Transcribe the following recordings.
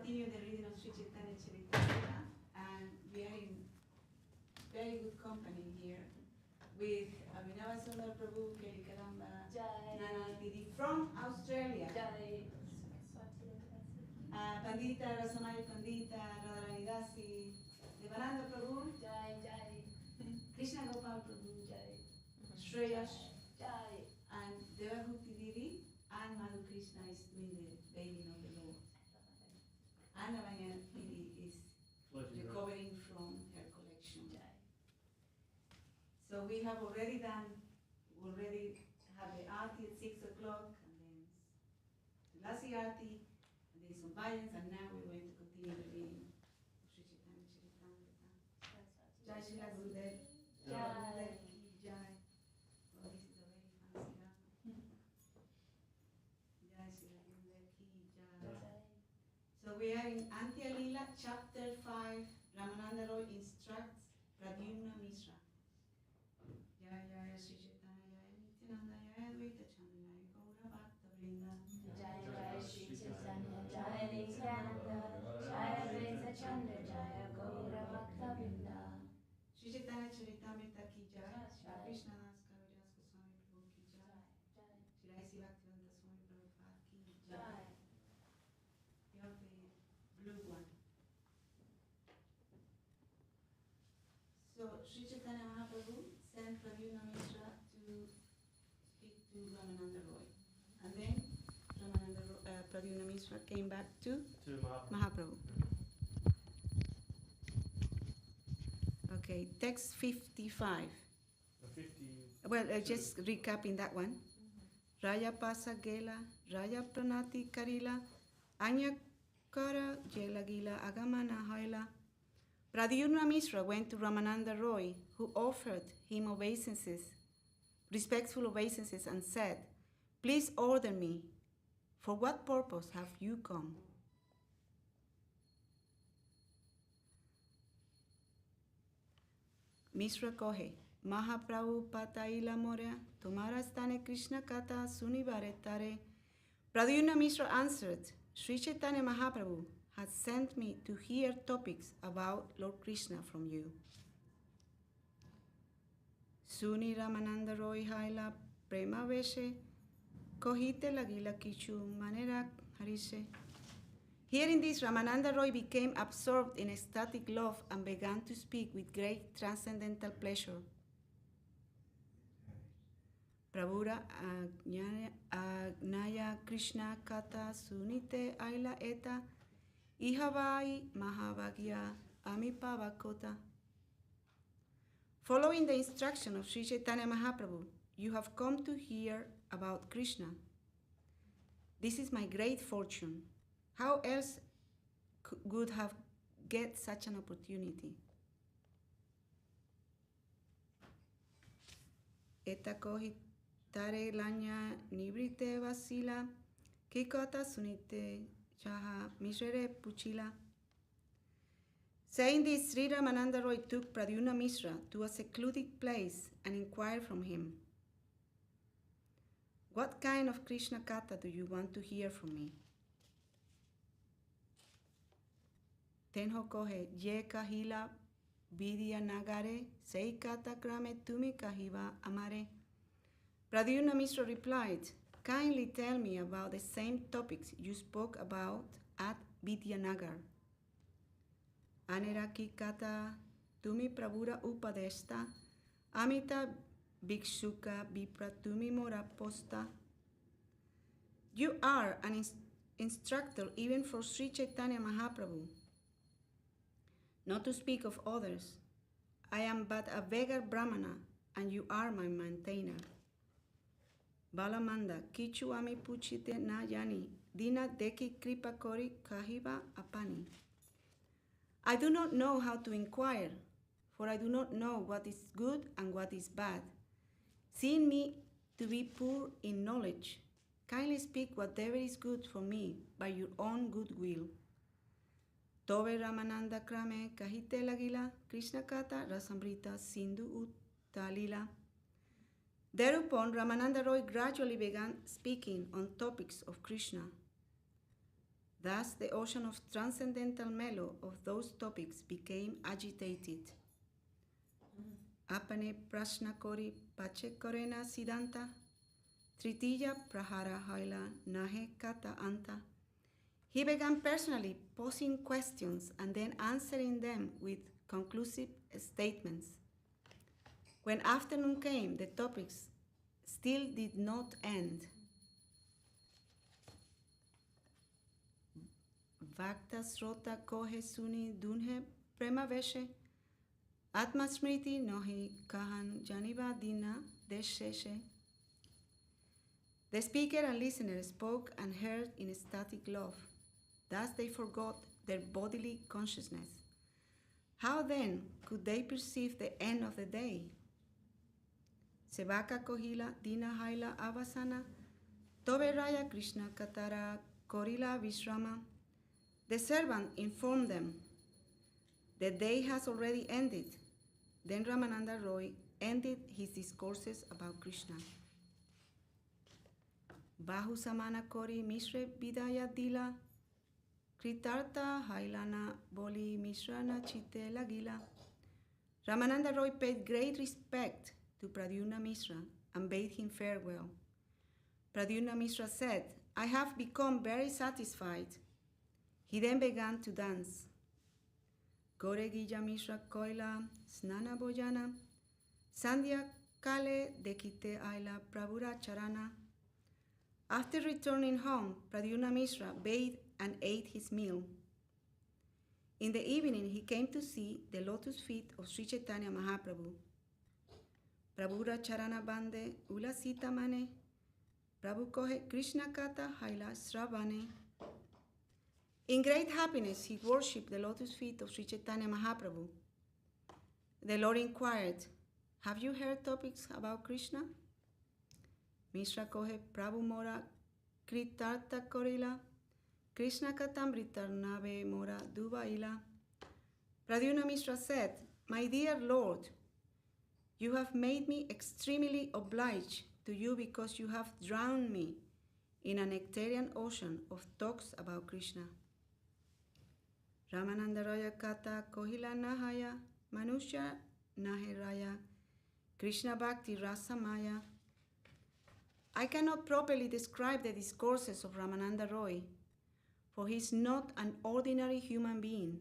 continue the reading of Śrī Caitanya-caritāmṛta, and we are in very good company here with Abhinava Sundar Prabhu, Kelly Kadamba, Nana Didi from Australia. Pandita, Rasamaya Pandita, Radharani Dasi, Devananda Prabhu, Krishna Gopal Prabhu, Shreyash, and Devabhukti Devi, and Madhu Krishna is doing the bathing of the Lord. And Lavanya Devi is recovering from her collection. So we have already had the Arti at 6 o'clock, and then the Dasi Arti, and then some bhajans, and now we're going to continue the reading of Śrī Caitanya-caritāmṛta. Jai Srila Gurudev, Jai Gurudev Ki Jai. Oh, this is a very fancy Rama. Jai Srila Gurudev Ki Jai. So we are in Antya-līlā, chapter 5. Rāmānanda Roy instructs Pradyumna Miśra. Jaya Jaya Śrī Caitanya Nityananda Jaya Advaita Chandra Gaura Bhakta Vrinda. Jaya Jaya Śrī Caitanya Jaya Nityananda Jaya Advaita Chandra Jaya Gaura Bhakta Vrinda. Śrī Caitanya-caritāmṛta ki jai. Śrī Krishna Das Kaviraj Goswami Prabhu ki jai. Śrī Bhaktivedanta Swami Prabhupada ki jai. You have the blue one. So Śrī Caitanya Mahāprabhu sent Pradyumna Miśra to speak to Rāmānanda Roy. And then Pradyumna Miśra came back to Mahaprabhu. Okay, text 55. Well, just recapping that one. Rāya pasa gela, Rāya pranati karila, Anya kara jela gila agamana haila. Pradyumna Miśra went to Rāmānanda Roy, who offered him obeisances, respectful obeisances, and said, "Please order me. For what purpose have you come?" Miśra kohe, Mahaprabhu pataila morea, tomara stane Krishna kata sunivaretare. Pradyumna Miśra answered, Śrī Caitanya Mahāprabhu had sent me to hear topics about Lord Krishna from you. Suni Rāmānanda Roy haila prema veshe, kohite lagila kichu manera harise. Hearing this, Rāmānanda Roy became absorbed in ecstatic love and began to speak with great transcendental pleasure. Prabhura agnaya Krishna kata sunite aila eta ihavai mahavagya amipavakota. Following the instruction of Śrī Caitanya Mahāprabhu, you have come to hear about Krishna. This is my great fortune. How else would have get such an opportunity? Eta kohitare lanya nibrite vasila, kikota sunite chaha misrere puchila. Saying this, Sri Rāmānanda Roy took Pradyumna Miśra to a secluded place and inquired from him, "What kind of Krishna Katha do you want to hear from me?" Tenho kohe ye kahila vidya nagare sei kata krame tumi kahiva amare. Pradyumna Miśra replied, "Kindly tell me about the same topics you spoke about at Vidyanagar." Aneraki kata tumi prabhura upadesta amita bhikshuka vipratumi mora posta. You are an instructor even for Śrī Caitanya Mahāprabhu. Not to speak of others, I am but a beggar brahmana, and you are my maintainer. Balamanda, kichu ami puchite na yani, dina deki kripa kori kahiva apani. I do not know how to inquire, for I do not know what is good and what is bad. Seeing me to be poor in knowledge, kindly speak whatever is good for me by your own goodwill. Tobe Rāmānanda krame kahite lagila Krishna kata rasamrita sindhu uttalila. Thereupon Rāmānanda Roy gradually began speaking on topics of Krishna. Thus the ocean of transcendental mellow of those topics became agitated. Apane prashna kori pache korena siddhanta, tritiya prahara haila nahe kata anta. He began personally posing questions and then answering them with conclusive statements. When afternoon came, the topics still did not end. Vakta srota kohe suni dunhe prema veshe, atma smriti nohi kahan janiva dina desheshe. The speaker and listener spoke and heard in ecstatic love. Thus they forgot their bodily consciousness. How then could they perceive the end of the day? Sevaka kohila dina haila avasana, tobe Rāya Krishna katara korila vishrama. The servant informed them, the day has already ended. Then Rāmānanda Roy ended his discourses about Krishna. Bahu samana kori Miśra vidaya dila, kritarta hailana boli Miśra na chite lagila. Rāmānanda Roy paid great respect to Pradyumna Miśra and bade him farewell. Pradyumna Miśra said, I have become very satisfied. He then began to dance. Gore Gija Miśra koila snana bojana, sandhya kale dekite aila prabhura charana. After returning home, Pradyumna Miśra bathed and ate his meal. In the evening, he came to see the lotus feet of Śrī Caitanya Mahāprabhu. Prabhura charana bande ulasita mane, Prabhu kohe Krishna kata haila sravane. In great happiness, he worshipped the lotus feet of Śrī Caitanya Mahāprabhu. The Lord inquired, have you heard topics about Krishna? Miśra kohe Prabhu mora kritarta korila, Krishna katamritar nave mora duvaila. Pradyumna Miśra said, my dear Lord, you have made me extremely obliged to you because you have drowned me in a nectarian ocean of talks about Krishna. Rāmānanda Rāya kata kohila nahaya, manusya nahe Rāya, Krishna bhakti rasa maya. I cannot properly describe the discourses of Rāmānanda Roy, for he is not an ordinary human being.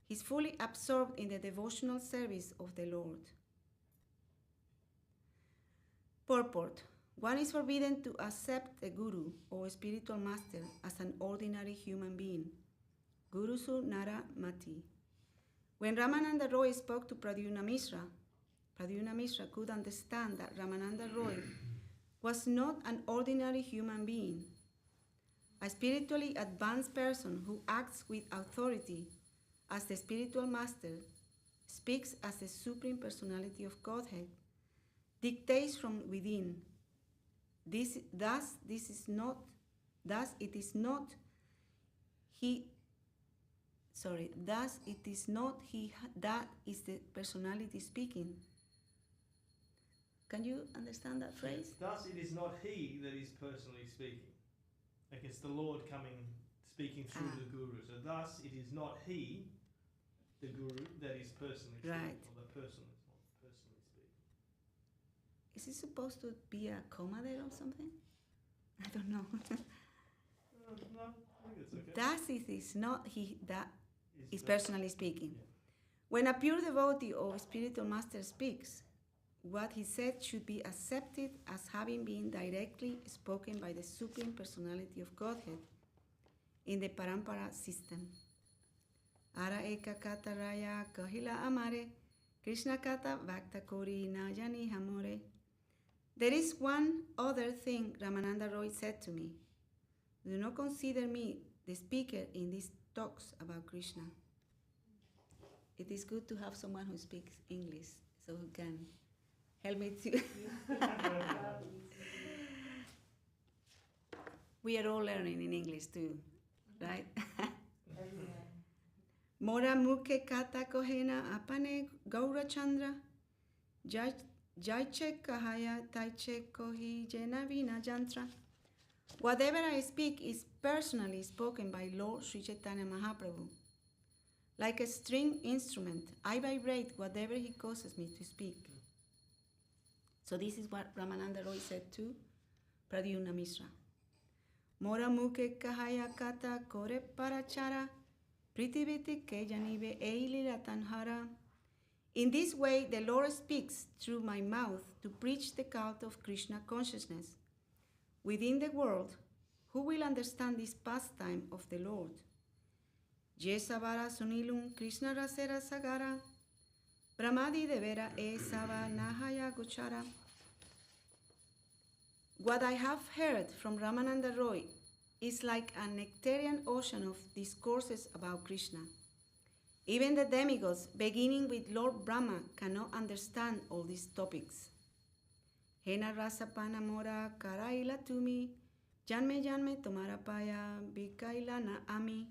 He is fully absorbed in the devotional service of the Lord. Purport. One is forbidden to accept a guru or a spiritual master as an ordinary human being. Gurusu nara mati. When Rāmānanda Roy spoke to Pradyumna Miśra, Pradyumna Miśra could understand that Rāmānanda Roy was not an ordinary human being. A spiritually advanced person who acts with authority as the spiritual master, speaks as the Supreme Personality of Godhead, dictates from within. Thus it is not he that is the personality speaking. Can you understand that phrase? Thus it is not he that is personally speaking. Like it's the Lord speaking through the Guru. So thus it is not he, the Guru, that is personally speaking. Right. Or the person is not personally speaking. Is it supposed to be a comma there or something? I don't know. No, I think it's okay. Thus it is not he that is the- personally speaking. Yeah. When a pure devotee or spiritual master speaks, what he said should be accepted as having been directly spoken by the Supreme Personality of Godhead in the Parampara system. Ara eka kata Rāya kahila amare, Krishna kata vakta kori najani hamore. There is one other thing Rāmānanda Roy said to me. Do not consider me the speaker in these talks about Krishna. It is good to have someone who speaks English so who can help me to. We are all learning in English too, right? Mora mukhe kata kohena apane gaura chandra, jaiche kahaya taiche kohi jena vina jantra. Whatever I speak is personally spoken by Lord Śrī Caitanya Mahāprabhu. Like a string instrument, I vibrate whatever he causes me to speak. So this is what Rāmānanda Roy said to Pradyumna Miśra. Mora muke kahaya kata kore parachara, pritibiti ke janive eilila tanhara. In this way, the Lord speaks through my mouth to preach the cult of Krishna consciousness. Within the world, who will understand this pastime of the Lord? Yesavara sunilum Krishna rasera sagara, Brahmadi devera e sava nahaya gochara. What I have heard from Rāmānanda Roy is like a nectarian ocean of discourses about Krishna. Even the demigods, beginning with Lord Brahma, cannot understand all these topics. Hena rasapana mora karaila tumi, janme janme tomara paya bikailana ami.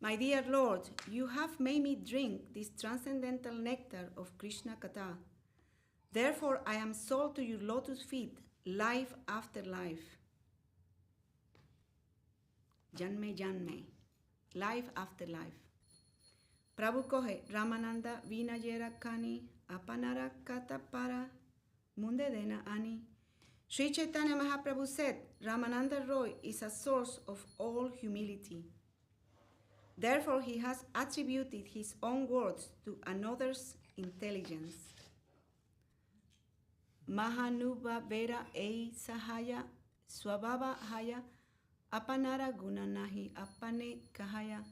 My dear Lord, you have made me drink this transcendental nectar of Krishna Katha. Therefore, I am sold to your lotus feet, life after life. Janme janme, life after life. Prabhu kohe Rāmānanda vinayera kani apanara kata para munde dena ani. Śrī Caitanya Mahāprabhu said, Rāmānanda Roy is a source of all humility. Therefore, he has attributed his own words to another's intelligence. Mahanuba vera ei sahaya swabhava haya apanara gunanahi apane kahaya.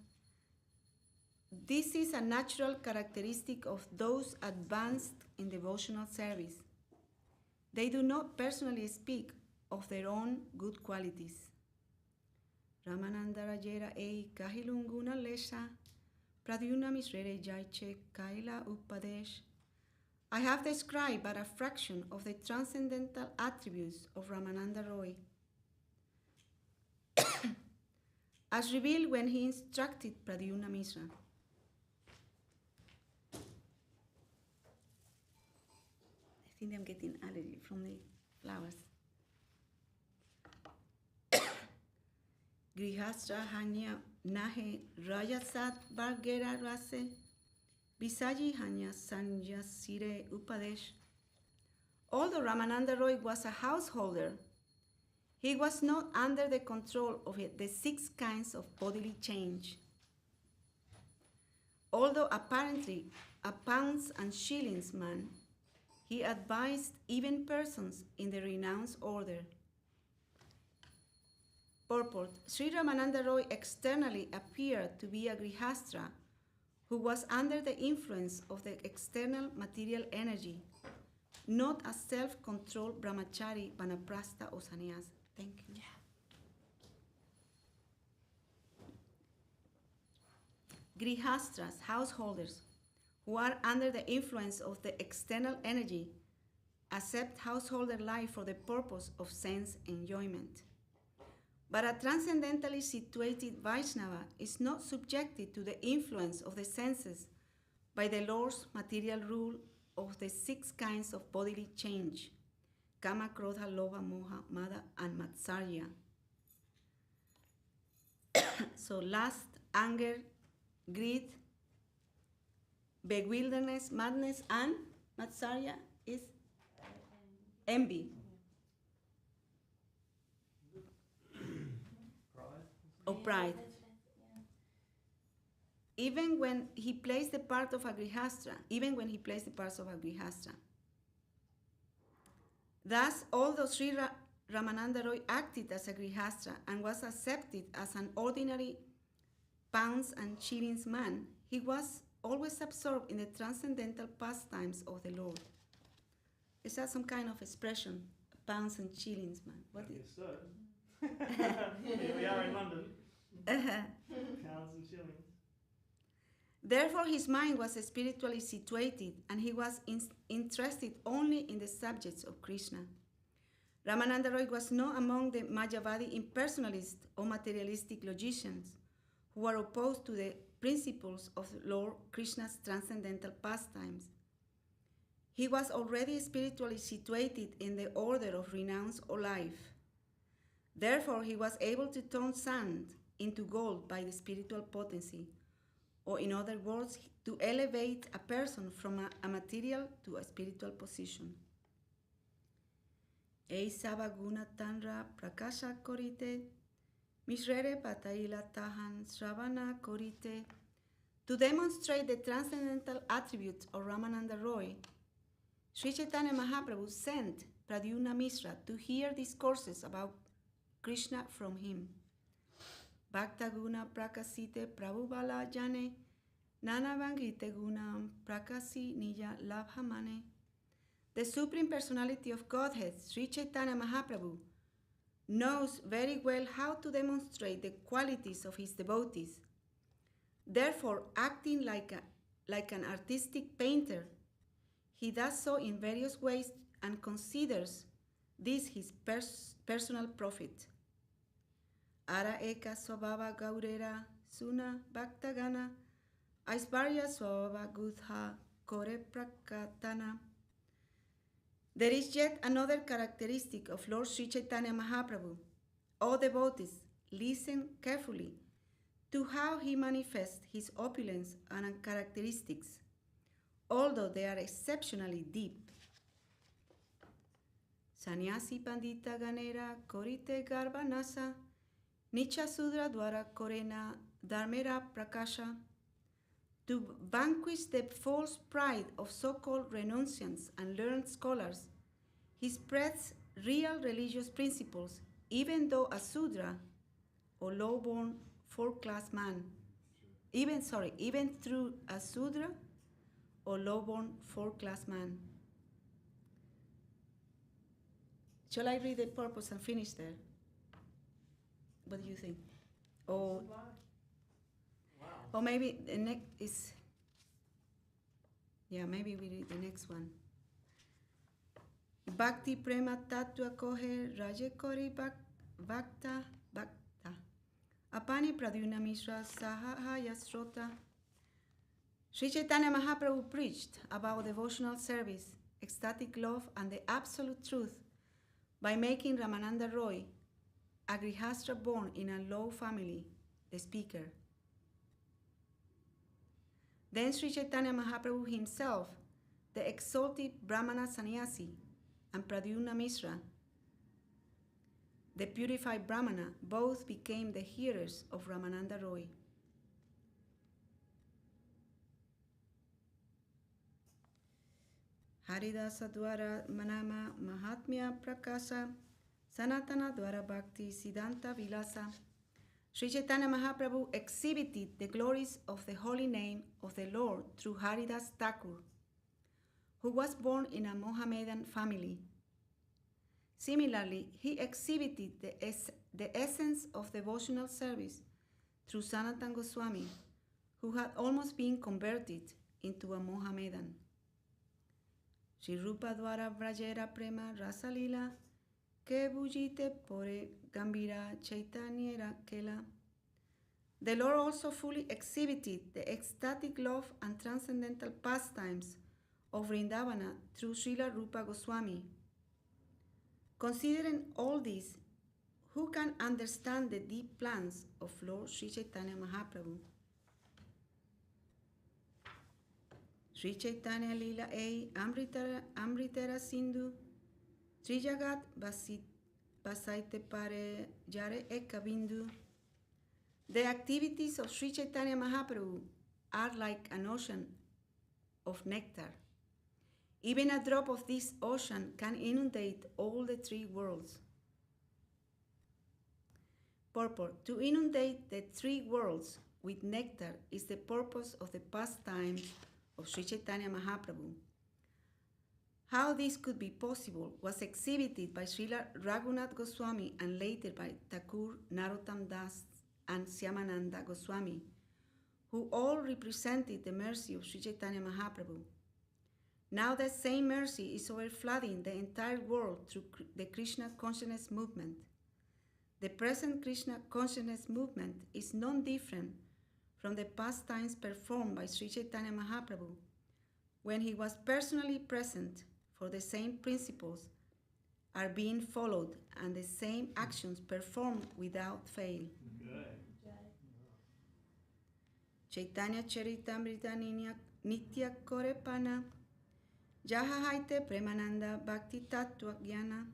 This is a natural characteristic of those advanced in devotional service. They do not personally speak of their own good qualities. Rāmānanda rajera ei kahilunguna lesha, Pradyumna misrere jaiche kaila upadesh. I have described but a fraction of the transcendental attributes of Rāmānanda Roy, as revealed when he instructed Pradyumna Miśra. I think I'm getting allergy from the flowers. Grihastra hanya nahe rajasat bargera rase, Visaji hanya sanya sire upadesh. Although Rāmānanda Roy was a householder, he was not under the control of the 6 kinds of bodily change. Although apparently a pounds and shillings man, he advised even persons in the renounced order. Purport: Sri Rāmānanda Roy externally appeared to be a grihastra who was under the influence of the external material energy, not a self-controlled brahmachari, vanaprastha or sannyas. Thank you. Grihastras, householders, who are under the influence of the external energy, accept householder life for the purpose of sense enjoyment. But a transcendentally situated Vaishnava is not subjected to the influence of the senses by the Lord's material rule of the 6 kinds of bodily change: Kama, Krodha, Lobha, Moha, Mada, and Matsarya. So lust, anger, greed, bewilderness, madness, and Matsarya is envy. Or pride. Even when he plays the part of a grihastra, Thus, although Sri Rāmānanda Roy acted as a grihastra and was accepted as an ordinary pounds and shillings man, he was always absorbed in the transcendental pastimes of the Lord. Is that some kind of expression, pounds and shillings man? What I guess so. Here we are in London. Pounds and shillings. Therefore, his mind was spiritually situated, and he was interested only in the subjects of Krishna. Rāmānanda Roy was not among the Mayavadi impersonalist or materialistic logicians who were opposed to the principles of Lord Krishna's transcendental pastimes. He was already spiritually situated in the order of renounce or life. Therefore, he was able to turn sand into gold by the spiritual potency, or in other words, to elevate a person from a material to a spiritual position. Eisava guna tanra prakasha korite, Miśrere pataila tahan sravana korite. To demonstrate the transcendental attributes of Rāmānanda Roy, Śrī Caitanya Mahāprabhu sent Pradyumna Miśra to hear discourses about Krishna from him. Bhakta guna prakasite prabhuvala jane, nana vangite gunam prakasi nija labhamane. The Supreme Personality of Godhead, Śrī Caitanya Mahāprabhu, knows very well how to demonstrate the qualities of his devotees. Therefore, acting like an artistic painter, he does so in various ways and considers this his personal profit. Ara eka swabhava gaurera suna bhaktagana aisvarya swabhava gudha kore prakatana. There is yet another characteristic of Lord Śrī Caitanya Mahāprabhu. O devotees, listen carefully to how he manifests his opulence and characteristics, although they are exceptionally deep. Sannyasi pandita ganera korite garbanasa, nicha sudra dwara korena dharmera prakasha. To vanquish the false pride of so-called renunciants and learned scholars, he spreads real religious principles, even though a Sudra, or low-born fourth-class man, even through a Sudra, or low-born fourth-class man. Shall I read the purpose and finish there? What do you think? Or maybe the next is, maybe we read the next one. Bhakti prema tattva kohe raje kori bhakta bhakta. Apani Pradyumna Miśra sahaya srota. Śrī Caitanya Mahāprabhu preached about devotional service, ecstatic love, and the absolute truth by making Rāmānanda Roy, a grihastra born in a low family, the speaker. Then Śrī Caitanya Mahāprabhu himself, the exalted Brahmana sannyasi, and Pradyumna Miśra, the purified Brahmana, both became the hearers of Rāmānanda Roy. Haridasa dwara manama mahatmya prakasa, sanatana dwara bhakti siddhanta vilasa. Śrī Caitanya Mahāprabhu exhibited the glories of the holy name of the Lord through Haridas Thakur, who was born in a Mohammedan family. Similarly, he exhibited the essence of devotional service through Sanatana Goswami, who had almost been converted into a Mohammedan. Shri Rupa dwara vrajera prema rasa-līlā, ke bujite pore gambira Chaitanya kela. The Lord also fully exhibited the ecstatic love and transcendental pastimes of Vrindavana through Srila Rupa Goswami. Considering all this, who can understand the deep plans of Lord Śrī Caitanya Mahāprabhu? Śrī Caitanya-līlā amritera sindhu, Trijagat basaite pare jare ekabindu. The activities of Śrī Caitanya Mahāprabhu are like an ocean of nectar. Even a drop of this ocean can inundate all the three worlds. Purport: to inundate the three worlds with nectar is the purpose of the pastimes of Śrī Caitanya Mahāprabhu. How this could be possible was exhibited by Srila Raghunath Goswami and later by Thakur, Narottam Das, and Shyamananda Goswami, who all represented the mercy of Śrī Caitanya Mahāprabhu. Now that same mercy is overflooding the entire world through the Krishna consciousness movement. The present Krishna consciousness movement is non different from the pastimes performed by Śrī Caitanya Mahāprabhu when he was personally present for the same principles are being followed and the same actions performed without fail. Caitanya-caritāmṛta nitya korepana jahahaite premananda bhakti tattva jnana.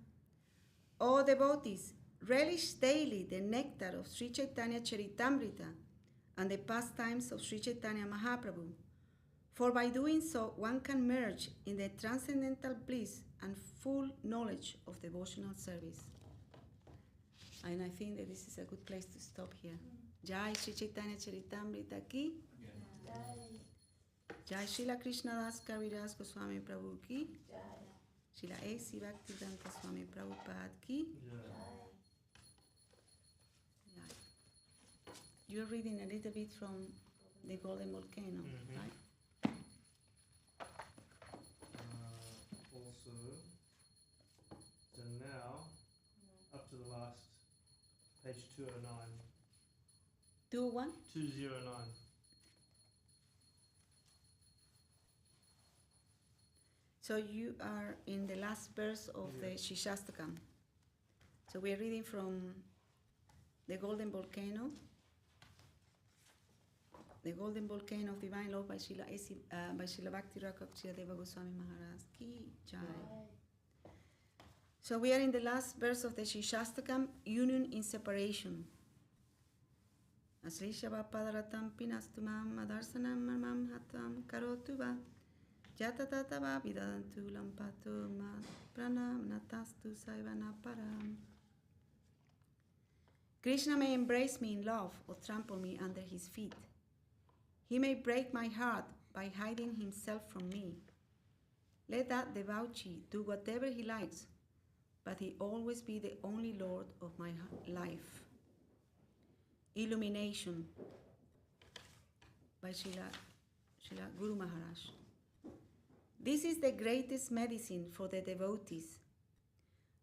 O devotees, relish daily the nectar of Śrī Caitanya-caritāmṛta and the pastimes of Śrī Caitanya Mahāprabhu, for by doing so one can merge in the transcendental bliss and full knowledge of devotional service. And I think that this is a good place to stop here. Jai Śrī Caitanya-caritāmṛta ki. Jai Srila Krishnadas Kaviraj Goswami Prabhu ki. Srila A.C. Bhaktivedanta Swami Prabhupada ki. You're reading a little bit from the Golden Volcano, right? Also, so now, up to the last, page 209. 201? 209. So you are in the last verse of the Shishastakam. So we are reading from the Golden Volcano. The Golden Volcano of Divine Love by Srila Bhakti Rakshak Srila Dev-Goswami Maharaj ki jai. So we are in the last verse of the Shishastakam, Union in Separation. Asrisha padaratam pinastumam adarsanam marmam hatam karotuva jatatatava vidadantu lampato ma pranam natastu saivana param. Krishna may embrace me in love or trample me under his feet. He may break my heart by hiding himself from me. Let that debauchee do whatever he likes, but he always be the only Lord of my life. Illumination by Srila Guru Maharaj. This is the greatest medicine for the devotees.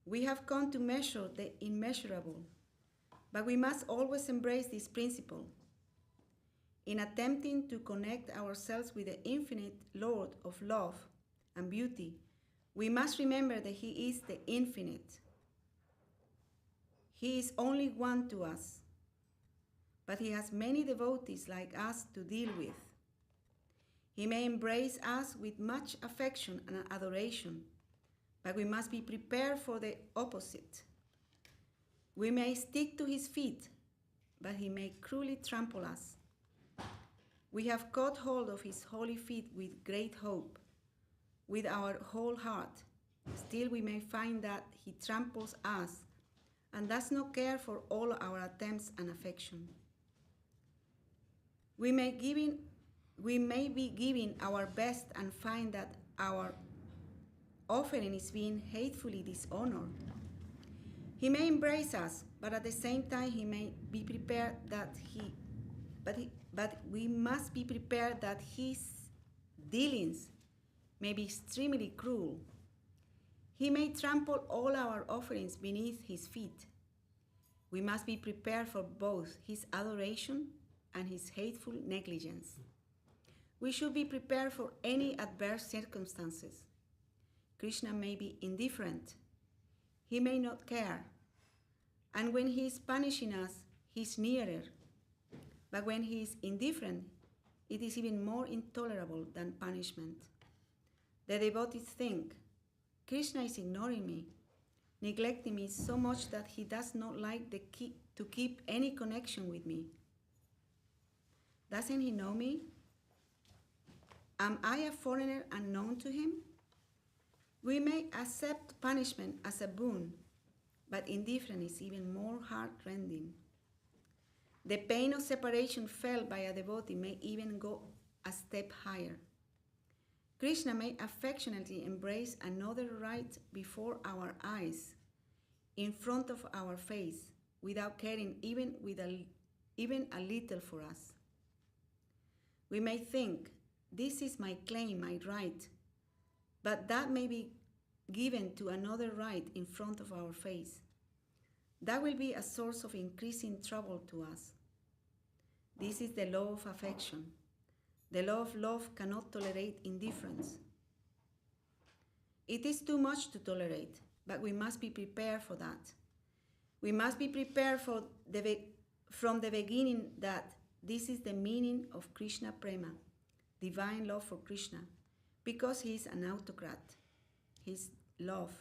We have come to measure the immeasurable, but we must always embrace this principle. In attempting to connect ourselves with the infinite Lord of love and beauty, we must remember that he is the infinite. He is only one to us, but he has many devotees like us to deal with. He may embrace us with much affection and adoration, but we must be prepared for the opposite. We may stick to his feet, but he may cruelly trample us. We have caught hold of his holy feet with great hope, with our whole heart. Still we may find that he tramples us and does not care for all our attempts and affection. We may be giving our best and find that our offering is being hatefully dishonored. He may embrace us, but at the same time he may be prepared that but we must be prepared that his dealings may be extremely cruel. He may trample all our offerings beneath his feet. We must be prepared for both his adoration and his hateful negligence. We should be prepared for any adverse circumstances. Krishna may be indifferent. He may not care. And when he is punishing us, he is nearer. But when he is indifferent, it is even more intolerable than punishment. The devotees think, Krishna is ignoring me, neglecting me so much that he does not like to keep any connection with me. Doesn't he know me? Am I a foreigner unknown to him? We may accept punishment as a boon, but indifference is even more heart-rending. The pain of separation felt by a devotee may even go a step higher. Krishna may affectionately embrace another right before our eyes, in front of our face, without caring even a little for us. We may think, this is my claim, my right, but that may be given to another right in front of our face. That will be a source of increasing trouble to us. This is the law of affection. The law of love cannot tolerate indifference. It is too much to tolerate. but we must be prepared for that. We must be prepared from the beginning that this is the meaning of Krishna Prema, divine love for Krishna, because he is an autocrat. He's love.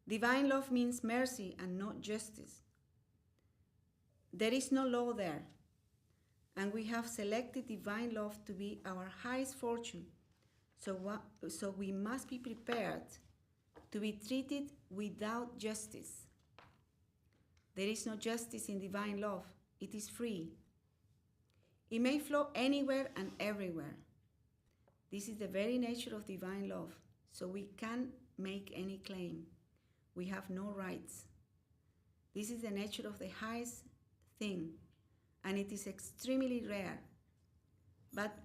Divine love means mercy and not justice. There is no law there, and we have selected divine love to be our highest fortune. So we must be prepared to be treated without justice. There is no justice in divine love. It is free. It may flow anywhere and everywhere. This is the very nature of divine love, so we can't make any claim. We have no rights. This is the nature of the highest thing, and it is extremely rare. But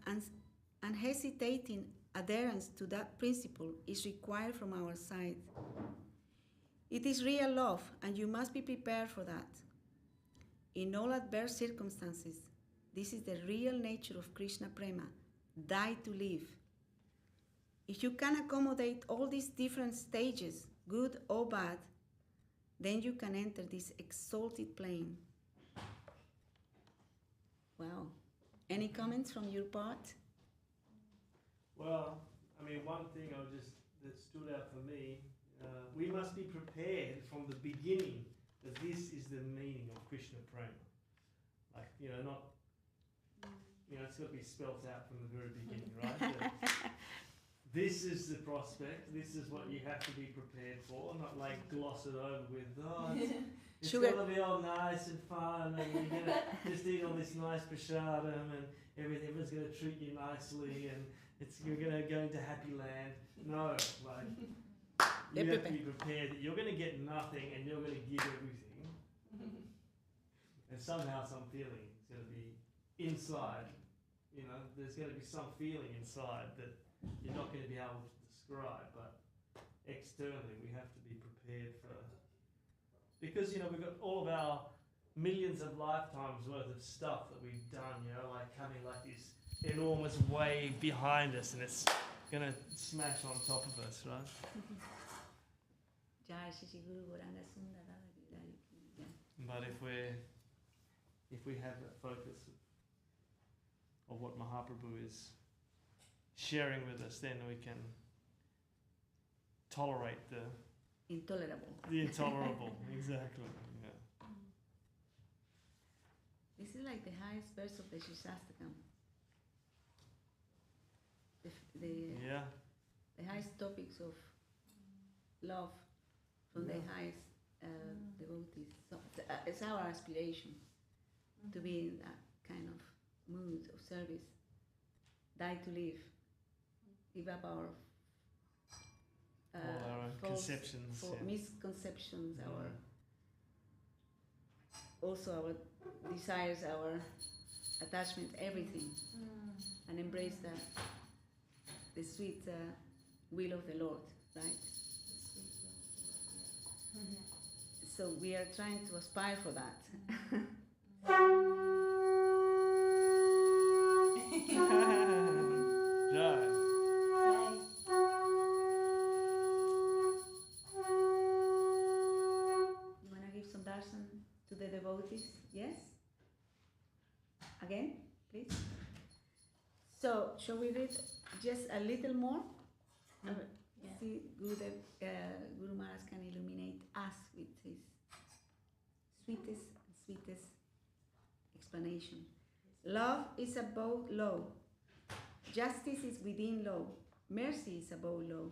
unhesitating adherence to that principle is required from our side. It is real love, and you must be prepared for that. In all adverse circumstances, this is the real nature of Krishna Prema, die to live. If you can accommodate all these different stages, good or bad, then you can enter this exalted plane. Wow. Any comments from your part? Well, I mean, one thing that stood out for me, we must be prepared from the beginning that this is the meaning of Krishna Prema. Like, not, it's got to be spelt out from the very beginning, right? This is the prospect, this is what you have to be prepared for, not like gloss it over with, it's going to be all nice and fun, and you're going to just eat all this nice prasadam, and everyone's going to treat you nicely, and you're going to go into happy land. No, you have to be prepared that you're going to get nothing and you're going to give everything. And somehow some feeling is going to be inside, there's going to be some feeling inside that you're not going to be able to describe, but externally we have to be prepared for, because we've got all of our millions of lifetimes worth of stuff that we've done, like coming like this enormous wave behind us, and it's going to smash on top of us, right? But if we have that focus of what Mahaprabhu is sharing with us, then we can tolerate the intolerable. The intolerable, exactly. Yeah. This is like the highest verse of the Shikshastakam. The highest topics of love from the highest devotees. So it's our aspiration to be in that kind of mood of service. Die to live. Give up our conceptions, misconceptions, also our desires, our attachment, everything, and embrace the sweet will of the Lord, right? So we are trying to aspire for that. Devotees, yes? Again, please. So, shall we read just a little more? See, Guru Maharaj can illuminate us with his sweetest explanation. Love is above law. Justice is within law. Mercy is above law.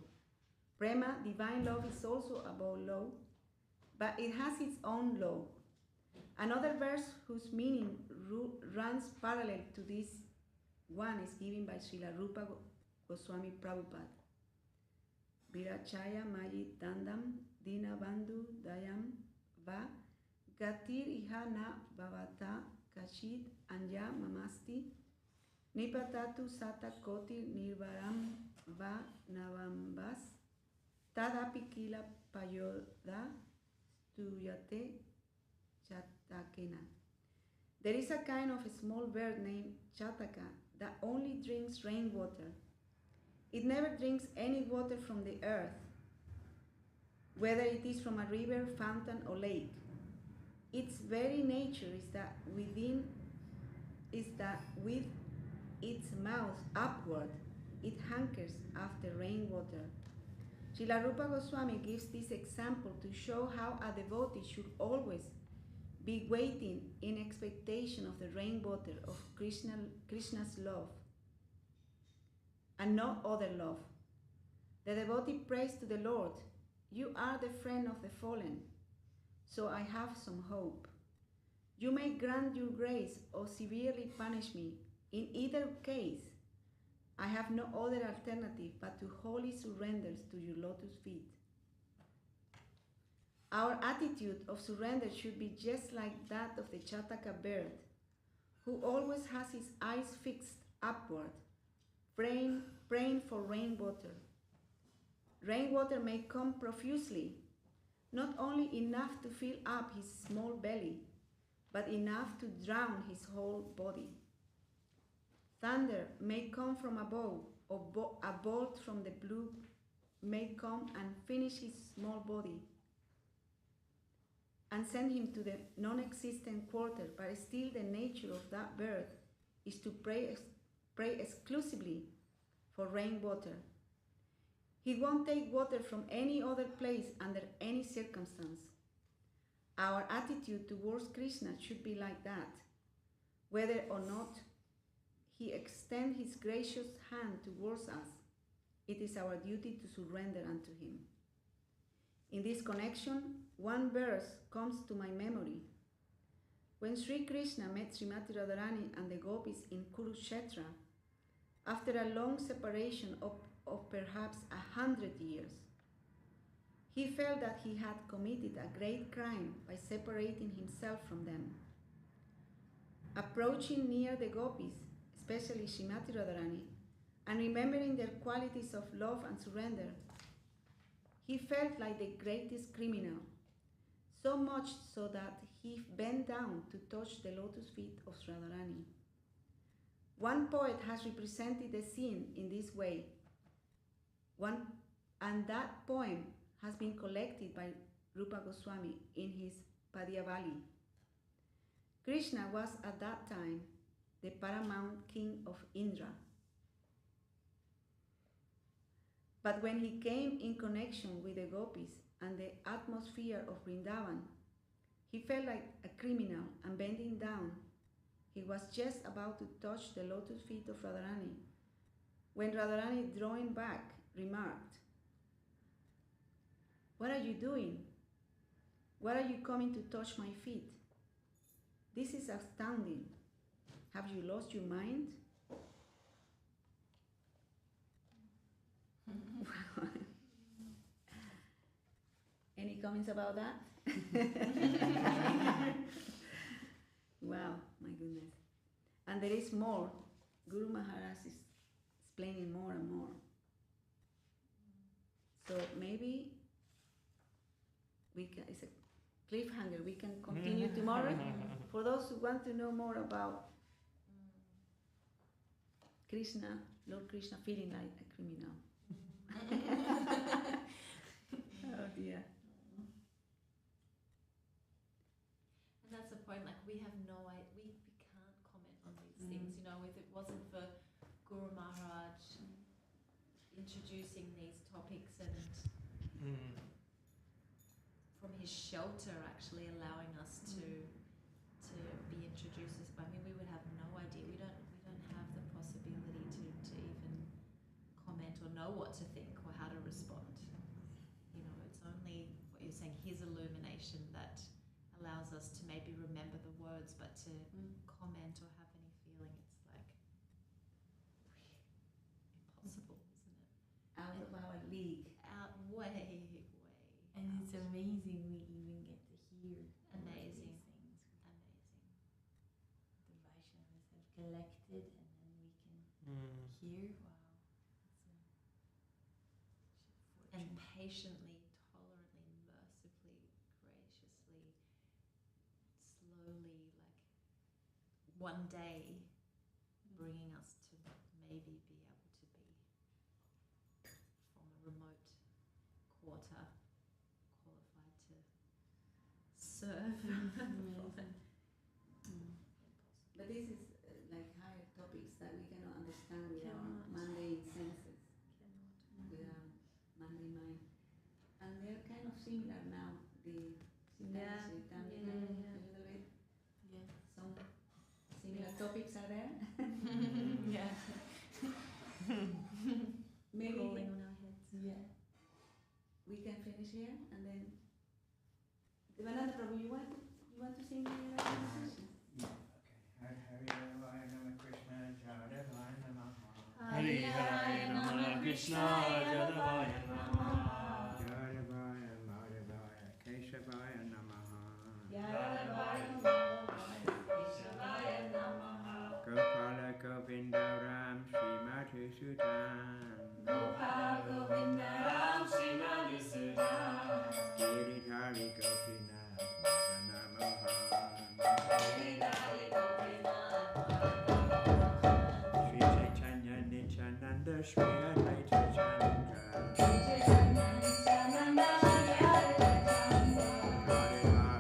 Prema, divine love, is also above law, but it has its own law. Another verse whose meaning runs parallel to this one is given by Srila Goswami Prabhupada. Virachaya mayi dandam dina bandhu dayam va gatir iha na bhavata kachid anya mamasti nipatatu sata koti nirvaram va navambas tadapi kila payoda stuyate chatakena. There is a kind of a small bird named Chataka that only drinks rainwater. It never drinks any water from the earth. whether it is from a river, fountain, or lake. Its very nature is that with its mouth upward, it hankers after rainwater. Srila Rupa Goswami gives this example to show how a devotee should always be waiting in expectation of the rainwater of Krishna's love and no other love. The devotee prays to the Lord, "You are the friend of the fallen, so I have some hope. You may grant your grace or severely punish me. In either case, I have no other alternative but to wholly surrender to your lotus feet." Our attitude of surrender should be just like that of the Chataka bird, who always has his eyes fixed upward, praying for rainwater. Rainwater may come profusely, not only enough to fill up his small belly, but enough to drown his whole body. Thunder may come from above, or a bolt from the blue may come and finish his small body and send him to the non-existent quarter, but still the nature of that bird is to pray exclusively for rainwater. He won't take water from any other place under any circumstance. Our attitude towards Krishna should be like that. Whether or not he extends his gracious hand towards us, it is our duty to surrender unto him. In this connection, one verse comes to my memory. When Sri Krishna met Srimati Radharani and the gopis in Kurukshetra, after a long separation of perhaps 100 years, he felt that he had committed a great crime by separating himself from them. Approaching near the gopis, especially Srimati Radharani, and remembering their qualities of love and surrender, he felt like the greatest criminal, so much so that he bent down to touch the lotus feet of Radharani. One poet has represented the scene in this way, and that poem has been collected by Rupa Goswami in his Padyavali. Krishna was at that time the paramount king of Indra. But when he came in connection with the gopis and the atmosphere of Vrindavan, he felt like a criminal, and bending down, he was just about to touch the lotus feet of Radharani, when Radharani, drawing back, remarked, "What are you doing? Why are you coming to touch my feet? This is astounding. Have you lost your mind?" Any comments about that? Wow, my goodness. And there is more. Guru Maharaj is explaining more and more. So maybe it's a cliffhanger. We can continue tomorrow. For those who want to know more about Krishna, Lord Krishna feeling like a criminal. Oh dear. And that's the point, like we have no idea, we can't comment on these things, you know, if it wasn't for Guru Maharaj introducing these topics and from his shelter actually allowing us to be introduced. I mean, we would have no idea. We don't have the possibility to even comment or know what to think or how to respond. You know, it's only what you're saying, his illumination that allows us to maybe remember the words, but to comment or have any feeling, it's like impossible, isn't it? Out of our league. Out way. And it's amazing we even get to hear Amazing. these things. Amazing. The Vaishnavas have collected, and then we can hear. Wow. It's And fortunate. patiently, tolerantly, mercifully, graciously, slowly, like one day bringing us to maybe be able to be from a remote serve. But this is like higher topics that we cannot understand with our Cannot. mundane senses, with our mundane mind. And they're kind of similar now, the Yeah. Śrī Caitanya, Yeah. a little bit. Yeah. Some similar topics are there. Yeah. Maybe Rolling on our heads. yeah. We can finish here and then Devananda Prabhu, you want to sing the session? Hari Haraya Namaha Krishna Jadavaya Namaha Jadavaya Madhavaya Keshavaya Namaha Keshavaya Namaha Gopala Govinda Ram Srimati Sudhan Gopala Govinda Ram Srimati Sudhan Giridhari Gopinath Madana Giridhari Gopinath Śrī Caitanya Nityananda Śrī Advaita Chandra Chaitanya Nityananda Śrī Advaita Chandra Gaurivara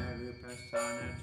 Śrīvasadi Bhakta Jaya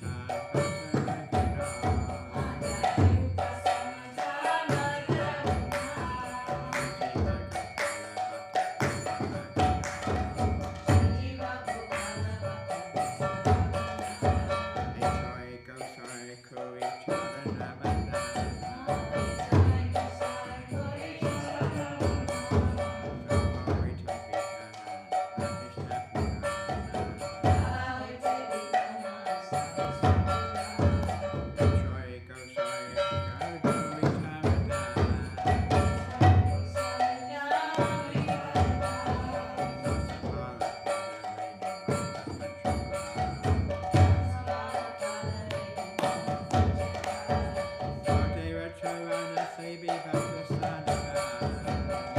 Rupa Sanatana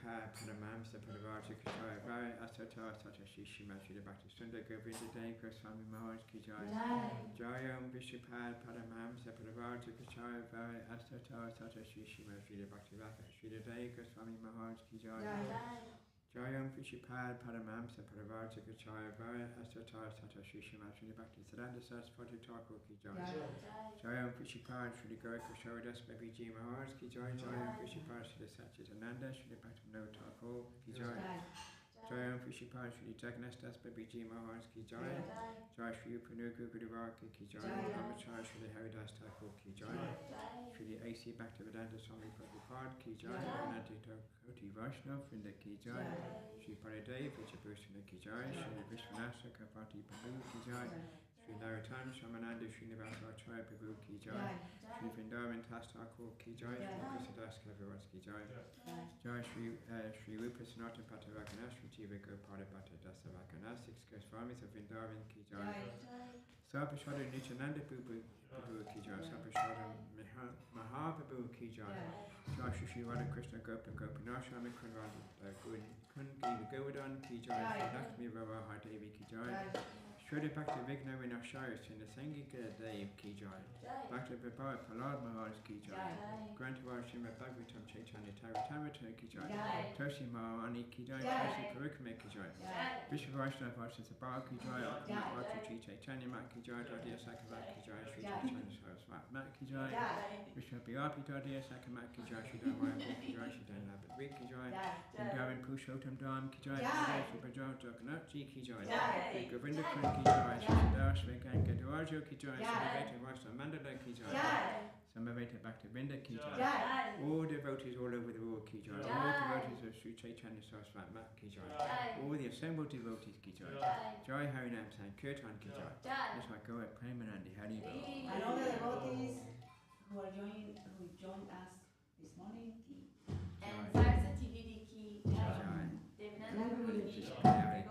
Vishnupad Paramamsa Padavarta Kajaya Rāya Asata Sata Shishima Shri Bhakti Sundar Govinda Dev-Goswami Maharaj Ki Jai. Jai Om Vishnupad Paramamsa Padavarta Kajaya Rāya Asata Sata Shishima Shri Bhakti Shri Dev-Goswami Maharaj Ki Jai. Jai Om Vishnupad Paramamsa Padavarta Kajaya Rāya Asata Sata Shishima Shri Bhakti Saraswati Thakur Ki Jai. Jai Om Vishnupad Shri Gauranga Babiji Maharaj Ki Jai. Jai Om Vishnupad Shri Satchitananda Shri Pradyumna Thakur Ki Jai. Jai Om Vishnupad Shri Jagannath Babiji Maharaj Ki Jai. Jai Shri Upanugu Guruvar Ki Jai. Ramachar Shri Haridas Thakur Ki Jai. Shri A.C. Bhaktivedanta Swami Prabhupada Ki Jai. Ananti Koti Vaishnav Vrinda Ki Jai. Shri Paradev Vichapusana Ki Jai. Shri Vishnasa Kapati Prabhu Ki Jai. Shri Narottam Rāmānanda Srinivasacharya Prabhu Ki Jai. Shri Vrindavan Thakur Ki Jai. Shri Kusadas Kaviraj Ki Jai. Jai Shri Rupa Sanatana Patavakana Shri Jiva Gopada Bhatta Dasavakana Six Goswamis of Vrindavan Ki Jai. Sarvashada Nityananda Prabhu Ki Jai. Sarvashada Mahaprabhu Ki Jai. Jai Shri Radha Krishna Gopa Gopinashami Kungi Govardhan Ki Jai. Lakshmi Rava Devi Ki Jai. Shri Bhakti Vigna Vinashayas in the Sangika Dev Ki Jai. Bhakti Vibhava Palad Maharaj Ki Jai. Grantavar Srimad Bhagavatam Chaitanya-caritāmṛta Ki Jai. Toshi Mahārani Ki Jai. Toshi Parikame Ki Jai. Vishnu Vaishnava Vaishnava Ki Jai. Akram Śrī Caitanya Mahāprabhu Ki Jai. Dadiya Sakamath Ki Jai. Śrī Caitanya Ki Jai. Vishnu Biyapi Dadiya Sakamath Ki Jai. Śrī Dharmayam Ki Jai. Śrī Dhanabhat Ki Jai. Vrindavan Purushottam Dham Ki Jai. Śrī Bhajan Jagannath Ji Ki Jai. Govinda Ki Jai, Sridhar, Srikanka Dwarjo Ki Jai, Samaveta Rāmānanda Ki Jai, Samaveta Bhaktivinda Ki Jai, all devotees all over the world Ki Jai, all devotees of Śrī Caitanya Mahāprabhu Ki Jai, all the assembled devotees Ki Jai, Jai Harinam Sankirtan Ki Jai, yes I go at Premanandi Hari. And all the devotees who joined us this morning. And Saraswati Ki Jai. Jai. Devinanda Ki Jai.